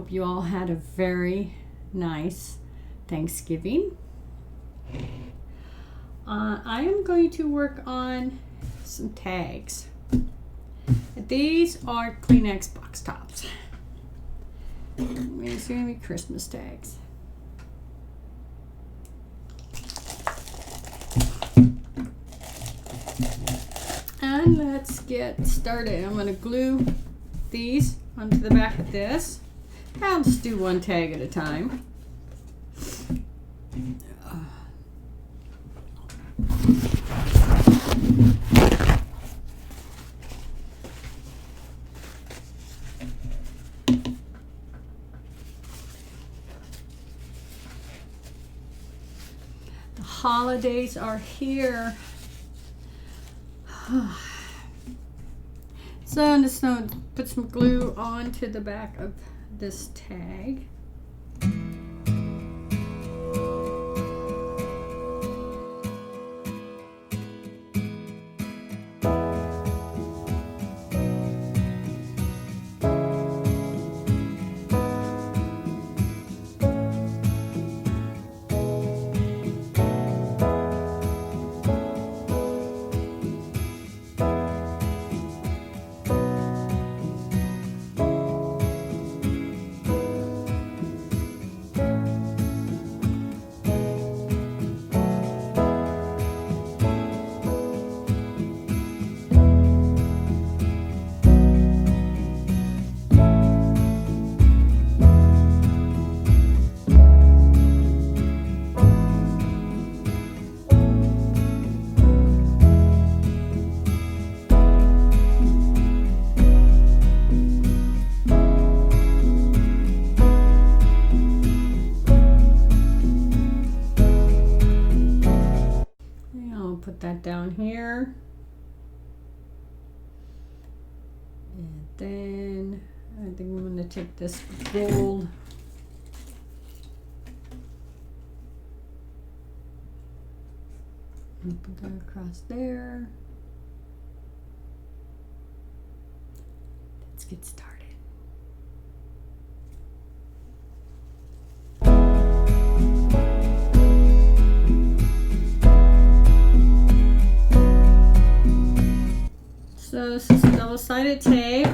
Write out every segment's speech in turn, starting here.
hope you all had a very nice Thanksgiving. I am going to work on some tags. These are Kleenex box tops. These are going to be Christmas tags. And let's get started. I'm going to glue these onto the back of this. I'll just do one tag at a time. The holidays are here. So I'm just going to put some glue onto the back of this tag. Put that down here, and then I think I'm going to take this gold and put that across there. Let's get started. So this is double-sided tape.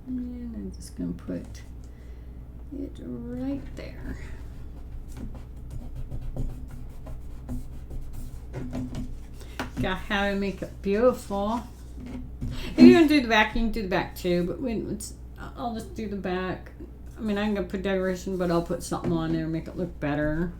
And I'm just going to put it right there. Got how to make it beautiful. If you want to do the back, you can do the back too, but I'll just do the back. I mean, I'm going to put decoration, but I'll put something on there, make it look better.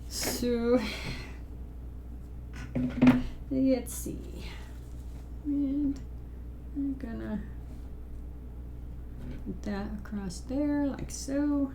So, let's see. And I'm going to put that across there, like so.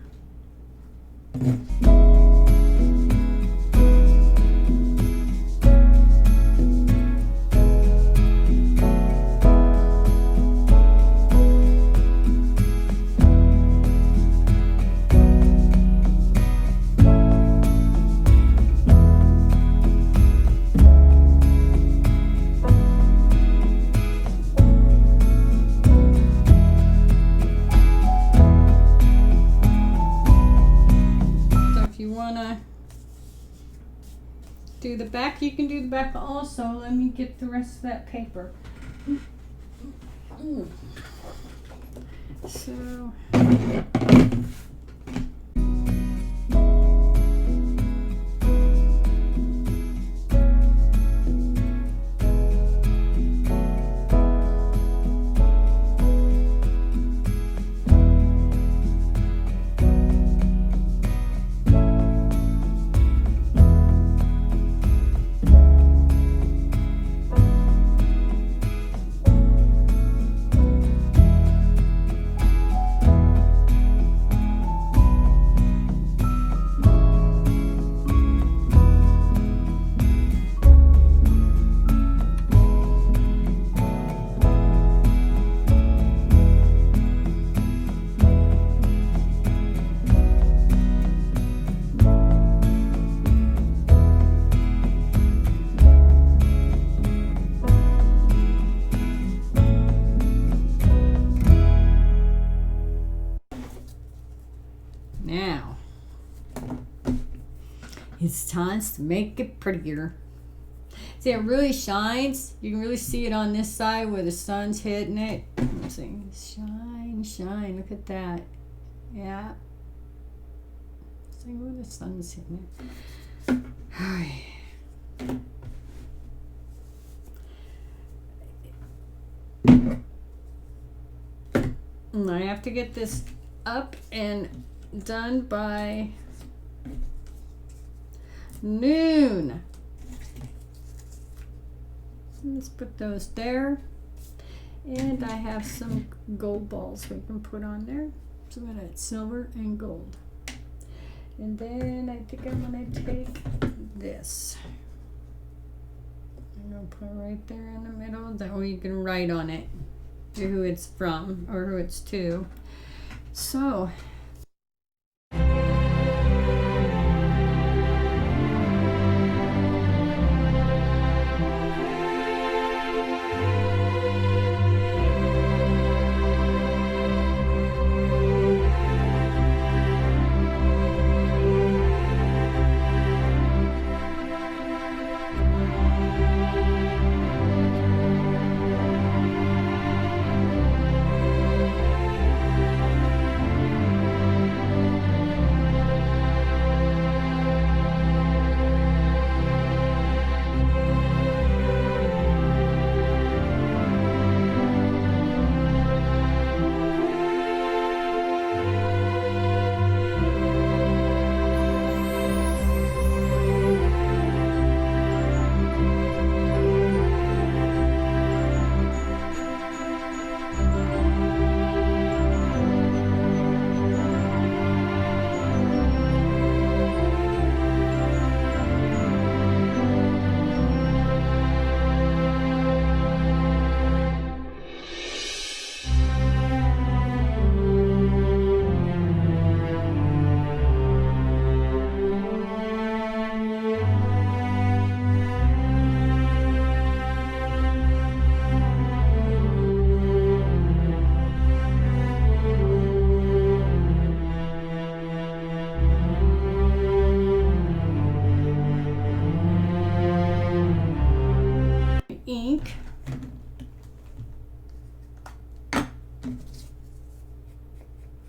Do the back, you can do the back also. Let me get the rest of that paper. So It's time to make it prettier. See, it really shines. You can really see it on this side where the sun's hitting it. Let's see. Shine, shine. Look at that. Yeah. See where the sun's hitting it. Alright. And I have to get this up and done by noon. Let's put those there. And I have some gold balls we can put on there. So we got silver and gold. And then I think I'm going to take this. I'm going to put it right there in the middle. That way you can write on it who it's from or who it's to. So ink.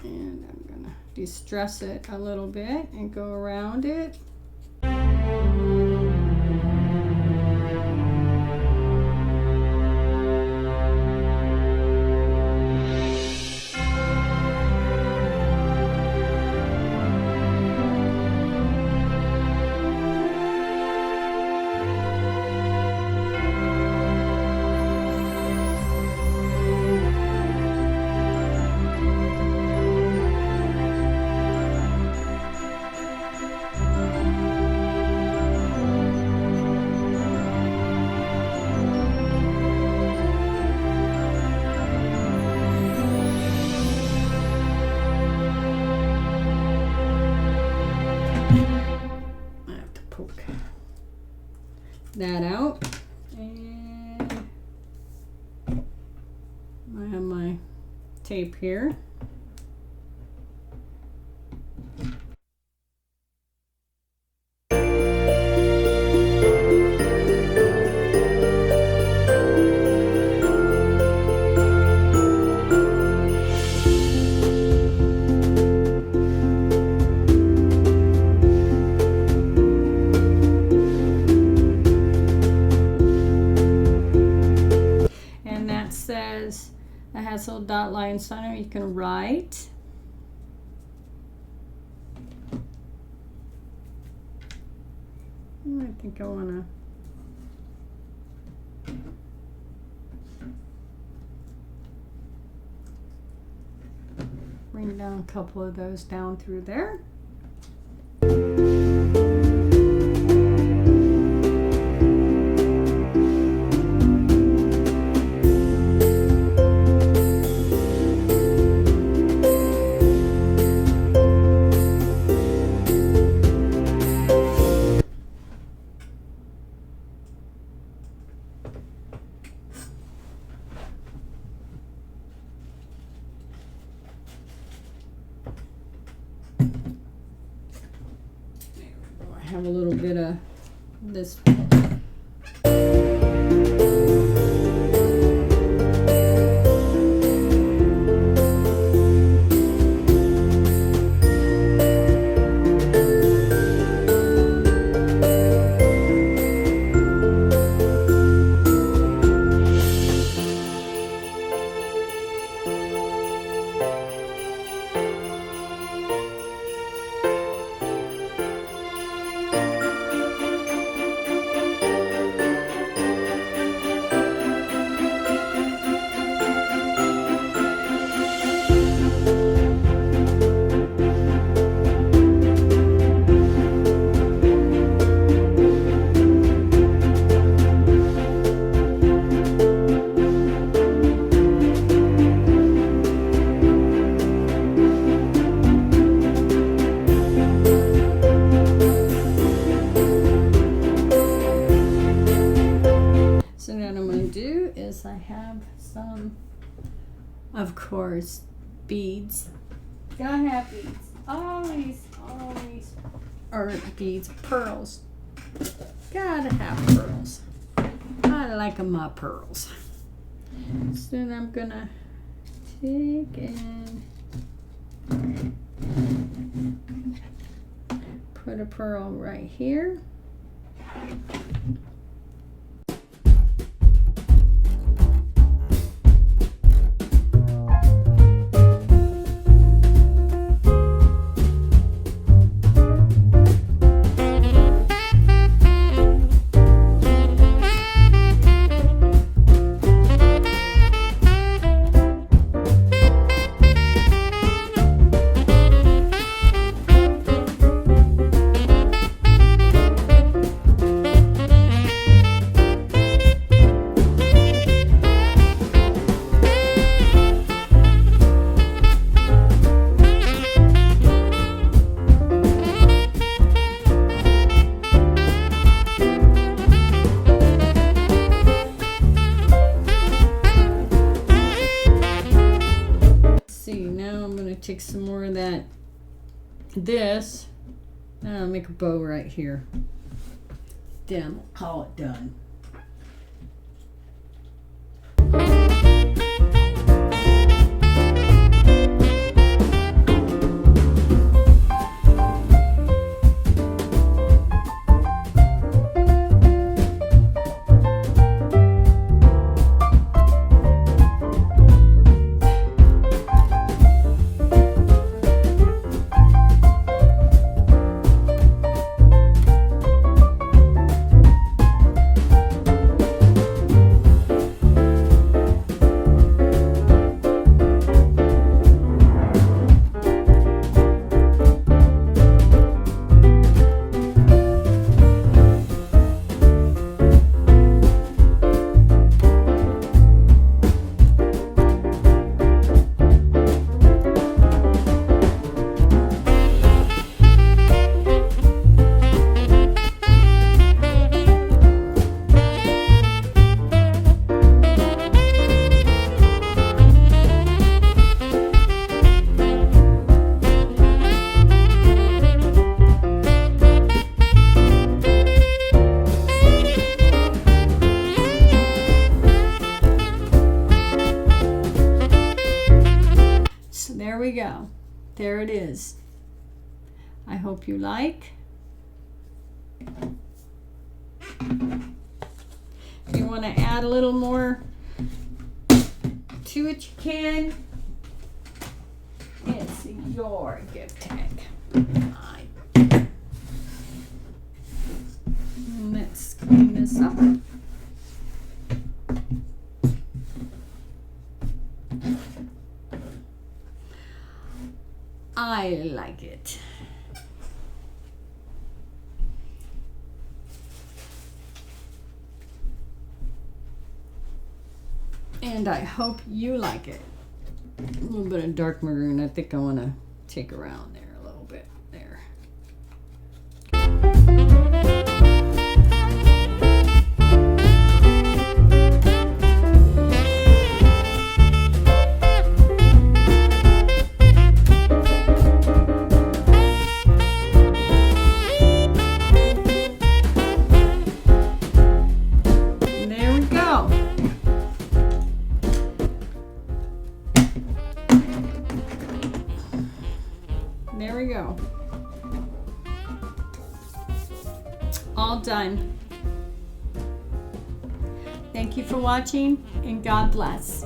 And I'm gonna distress it a little bit and go around it. That out, and I have my tape here. It has little dot lines on it. You can write. I think I want to bring down a couple of those down through there. have a little bit of this. I have some, of course, beads. Gotta have beads. Always, or beads, pearls. Gotta have pearls. I like my pearls. So then I'm gonna take and put a pearl right here. Take some more of that, and I'll make a bow right here. Then we'll call it done. Go. There it is. I hope you like. If you want to add a little more to it, you can. It's your gift tag. Let's clean this up. I like it. And I hope you like it. A little bit of dark maroon. I think I want to take around there a little bit. There. all done. Thank you for watching, and God bless.